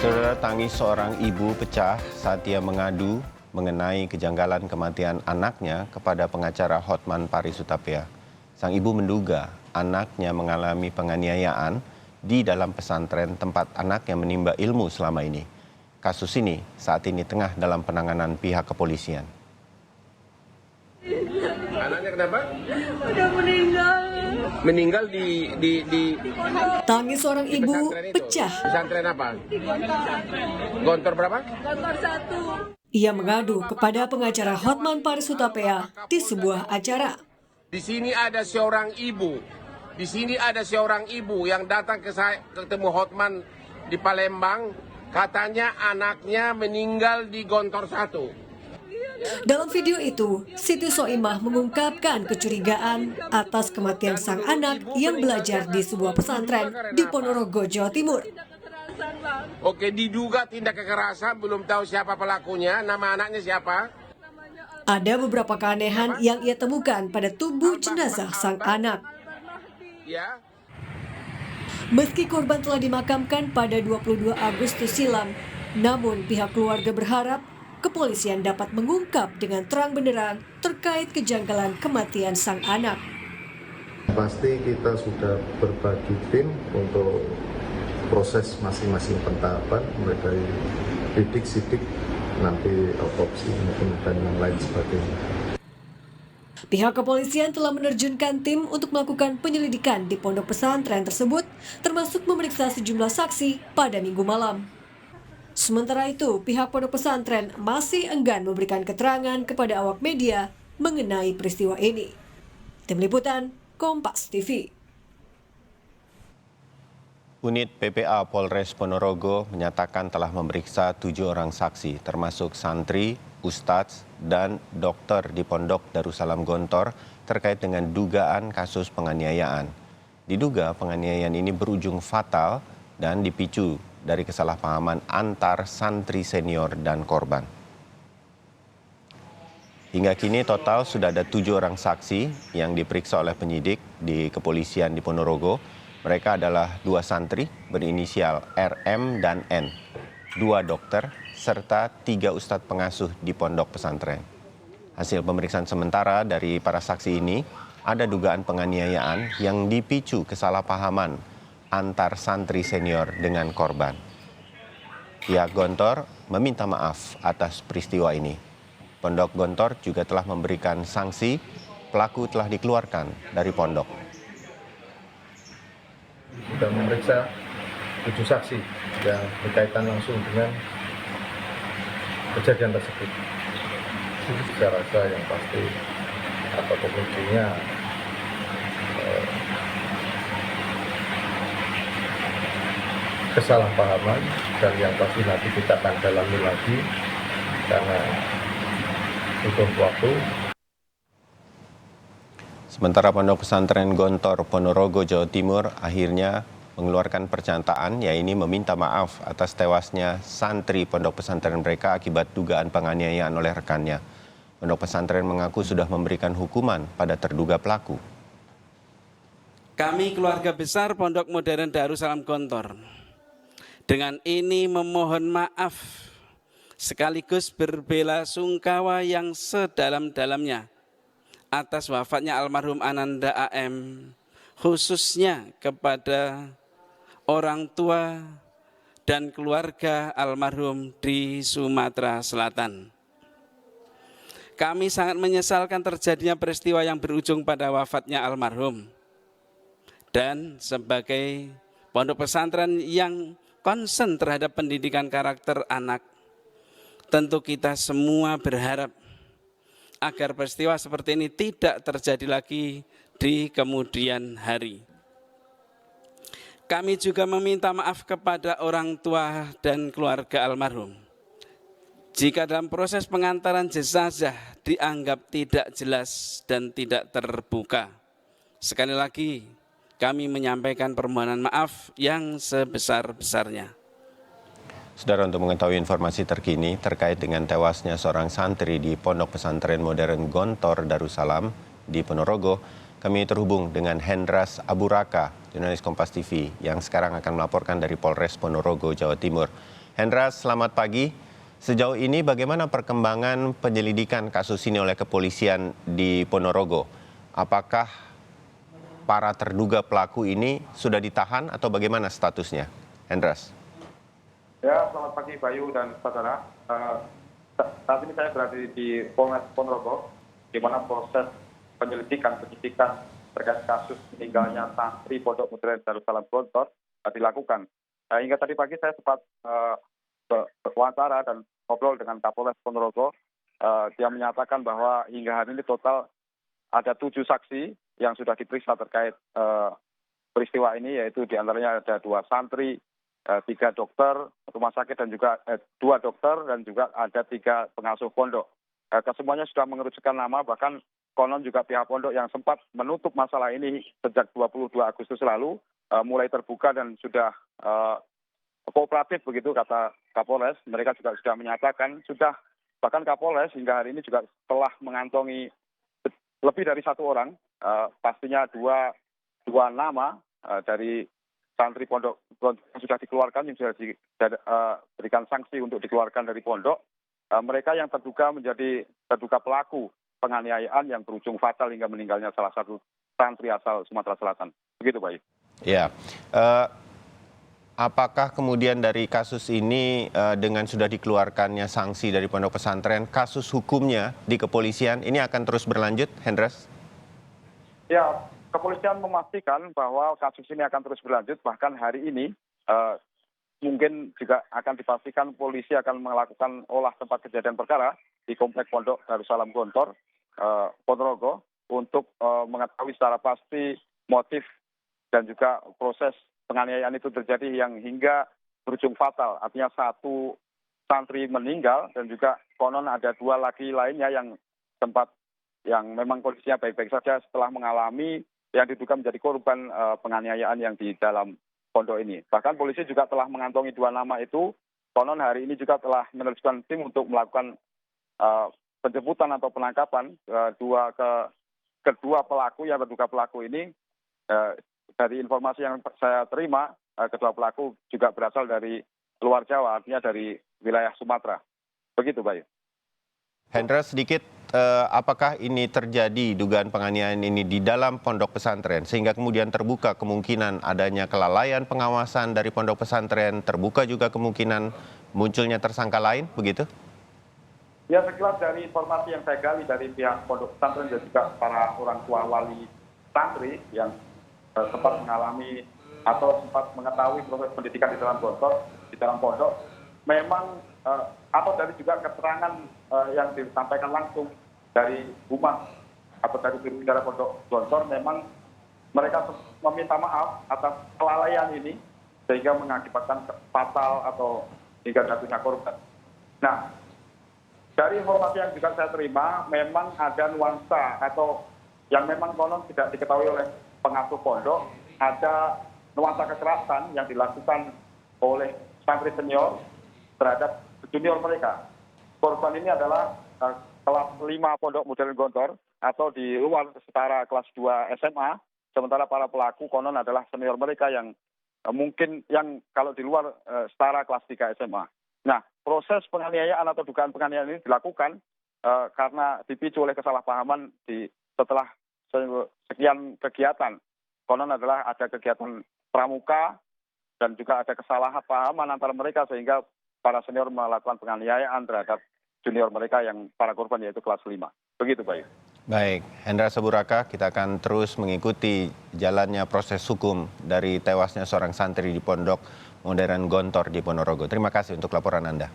Saudara, tangis seorang ibu pecah saat ia mengadu mengenai kejanggalan kematian anaknya kepada pengacara Hotman Paris Hutapea. Sang ibu menduga anaknya mengalami penganiayaan di dalam pesantren tempat anaknya menimba ilmu selama ini. Kasus ini saat ini tengah dalam penanganan pihak kepolisian. Anaknya kenapa? Udah meninggal. Meninggal di Tangis seorang ibu pesantren itu. pecah. Pesantren apa? Di Gontor. Gontor berapa? Gontor 1. Ia mengadu kepada pengacara Hotman Paris Hutapea di sebuah acara. Di sini ada seorang ibu. Di sini ada seorang ibu yang datang ke saya ketemu Hotman di Palembang. Katanya anaknya meninggal di Gontor 1. Dalam video itu, Siti Soimah mengungkapkan kecurigaan atas kematian sang anak yang belajar di sebuah pesantren di Ponorogo, Jawa Timur. Oke, diduga tindak kekerasan, belum tahu siapa pelakunya, nama anaknya siapa? Ada beberapa keanehan yang ia temukan pada tubuh jenazah sang anak. Ya. Meski korban telah dimakamkan pada 22 Agustus silam, namun pihak keluarga berharap kepolisian dapat mengungkap dengan terang benderang terkait kejanggalan kematian sang anak. Pasti kita sudah berbagi tim untuk proses masing-masing pentahapan, mulai dari bidik, sidik, nanti otopsi, dan yang lain sebagainya. Pihak kepolisian telah menerjunkan tim untuk melakukan penyelidikan di pondok pesantren tersebut, termasuk memeriksa sejumlah saksi pada Minggu malam. Sementara itu, pihak pondok pesantren masih enggan memberikan keterangan kepada awak media mengenai peristiwa ini. Tim Liputan, Kompas TV. Unit PPA Polres Ponorogo menyatakan telah memeriksa 7 orang saksi, termasuk santri, ustadz, dan dokter di Pondok Darussalam Gontor terkait dengan dugaan kasus penganiayaan. Diduga penganiayaan ini berujung fatal dan dipicu dari kesalahpahaman antar santri senior dan korban. Hingga kini total sudah ada 7 orang saksi yang diperiksa oleh penyidik di kepolisian di Ponorogo. Mereka adalah 2 santri berinisial RM dan N, 2 dokter, serta 3 ustadz pengasuh di pondok pesantren. Hasil pemeriksaan sementara dari para saksi ini, ada dugaan penganiayaan yang dipicu kesalahpahaman antar santri senior dengan korban. Pihak Gontor meminta maaf atas peristiwa ini. Pondok Gontor juga telah memberikan sanksi, pelaku telah dikeluarkan dari pondok. Sudah memeriksa 7 saksi yang berkaitan langsung dengan kejadian tersebut. Saya rasa yang pasti atau pemicunya kesalahpahaman, dan yang pasti nanti kita akan dalami lagi karena butuh waktu. Sementara Pondok Pesantren Gontor Ponorogo, Jawa Timur akhirnya mengeluarkan pernyataan, yaitu meminta maaf atas tewasnya santri pondok pesantren mereka akibat dugaan penganiayaan oleh rekannya. Pondok pesantren mengaku sudah memberikan hukuman pada terduga pelaku. Kami keluarga besar Pondok Modern Darussalam Gontor dengan ini memohon maaf sekaligus berbela-sungkawa yang sedalam-dalamnya atas wafatnya almarhum Ananda AM, khususnya kepada orang tua dan keluarga almarhum di Sumatera Selatan. Kami sangat menyesalkan terjadinya peristiwa yang berujung pada wafatnya almarhum. Dan sebagai pondok pesantren yang concern terhadap pendidikan karakter anak, tentu kita semua berharap agar peristiwa seperti ini tidak terjadi lagi di kemudian hari. Kami juga meminta maaf kepada orang tua dan keluarga almarhum jika dalam proses pengantaran jenazah dianggap tidak jelas dan tidak terbuka. Sekali lagi, kami menyampaikan permohonan maaf yang sebesar-besarnya. Saudara, untuk mengetahui informasi terkini terkait dengan tewasnya seorang santri di Pondok Pesantren Modern Gontor Darussalam di Ponorogo, kami terhubung dengan Hendras Aburaka, jurnalis Kompas TV, yang sekarang akan melaporkan dari Polres Ponorogo, Jawa Timur. Hendra, selamat pagi. Sejauh ini bagaimana perkembangan penyelidikan kasus ini oleh kepolisian di Ponorogo? Apakah para terduga pelaku ini sudah ditahan atau bagaimana statusnya? Hendras. Ya, selamat pagi Bayu dan saudara. Saat ini saya berada di Polres Ponorogo, di mana proses penyidikan terkait kasus meninggalnya santri Pondok Modern Darussalam Gontor dilakukan. Hingga tadi pagi saya sempat berwawancara dan ngobrol dengan Kapolres Ponorogo. Dia menyatakan bahwa hingga hari ini total ada 7 saksi yang sudah diperiksa terkait peristiwa ini, yaitu diantaranya ada 2 santri, 3 dokter rumah sakit dan juga 2 dokter dan juga ada 3 pengasuh pondok. Kesemuanya sudah mengerucutkan nama, bahkan konon juga pihak pondok yang sempat menutup masalah ini sejak 22 Agustus lalu mulai terbuka dan sudah kooperatif begitu kata Kapolres. Mereka juga sudah menyatakan, bahkan Kapolres hingga hari ini juga telah mengantongi lebih dari 1 orang, pastinya dua nama dari santri pondok yang sudah dikeluarkan, yang sudah diberikan sanksi untuk dikeluarkan dari pondok. Mereka yang terduga menjadi terduga pelaku penganiayaan yang berujung fatal hingga meninggalnya salah satu santri asal Sumatera Selatan. Begitu, Pak. Ya, apakah kemudian dari kasus ini dengan sudah dikeluarkannya sanksi dari pondok pesantren, kasus hukumnya di kepolisian ini akan terus berlanjut, Hendras? Ya, kepolisian memastikan bahwa kasus ini akan terus berlanjut. Bahkan hari ini mungkin juga akan dipastikan polisi akan melakukan olah tempat kejadian perkara di Komplek Pondok Darussalam Gontor, Ponorogo, untuk mengetahui secara pasti motif dan juga proses penganiayaan itu terjadi yang hingga berujung fatal. Artinya 1 santri meninggal dan juga konon ada 2 laki lainnya yang memang kondisinya baik-baik saja setelah mengalami yang diduga menjadi korban penganiayaan yang di dalam pondok ini. Bahkan polisi juga telah mengantongi 2 nama itu. Konon hari ini juga telah menerjunkan tim untuk melakukan penjemputan atau penangkapan kedua pelaku yang terduga pelaku ini. Dari informasi yang saya terima, kedua pelaku juga berasal dari luar Jawa, artinya dari wilayah Sumatera. Begitu, Bayu. Hendra, sedikit apakah ini terjadi dugaan penganiayaan ini di dalam pondok pesantren sehingga kemudian terbuka kemungkinan adanya kelalaian pengawasan dari pondok pesantren, terbuka juga kemungkinan munculnya tersangka lain, begitu? Ya, sekilas dari informasi yang saya gali dari pihak pondok pesantren dan juga para orang tua wali santri yang sempat mengalami atau sempat mengetahui proses pendidikan di dalam pondok, memang atau dari juga keterangan yang disampaikan langsung dari humas atau dari jurubicara Pondok Gontor, memang mereka meminta maaf atas kelalaian ini sehingga mengakibatkan fatal atau hingga jatuhnya korban. Nah, dari informasi yang juga saya terima, memang ada nuansa atau yang memang konon tidak diketahui oleh pengasuh pondok, ada nuansa kekerasan yang dilakukan oleh santri senior terhadap junior mereka. Korban ini adalah kelas 5 Pondok Modern Gontor atau di luar setara kelas 2 SMA, sementara para pelaku konon adalah senior mereka yang mungkin yang kalau di luar setara kelas 3 SMA. Nah, proses penganiayaan atau dugaan penganiayaan ini dilakukan karena dipicu oleh kesalahpahaman setelah sekian kegiatan. Konon adalah ada kegiatan pramuka dan juga ada kesalahpahaman antara mereka sehingga para senior melakukan penganiayaan terhadap junior mereka yang para korban, yaitu kelas 5. Begitu, Bayu. Baik, Hendra Saburaka, kita akan terus mengikuti jalannya proses hukum dari tewasnya seorang santri di Pondok Modern Gontor di Ponorogo. Terima kasih untuk laporan Anda.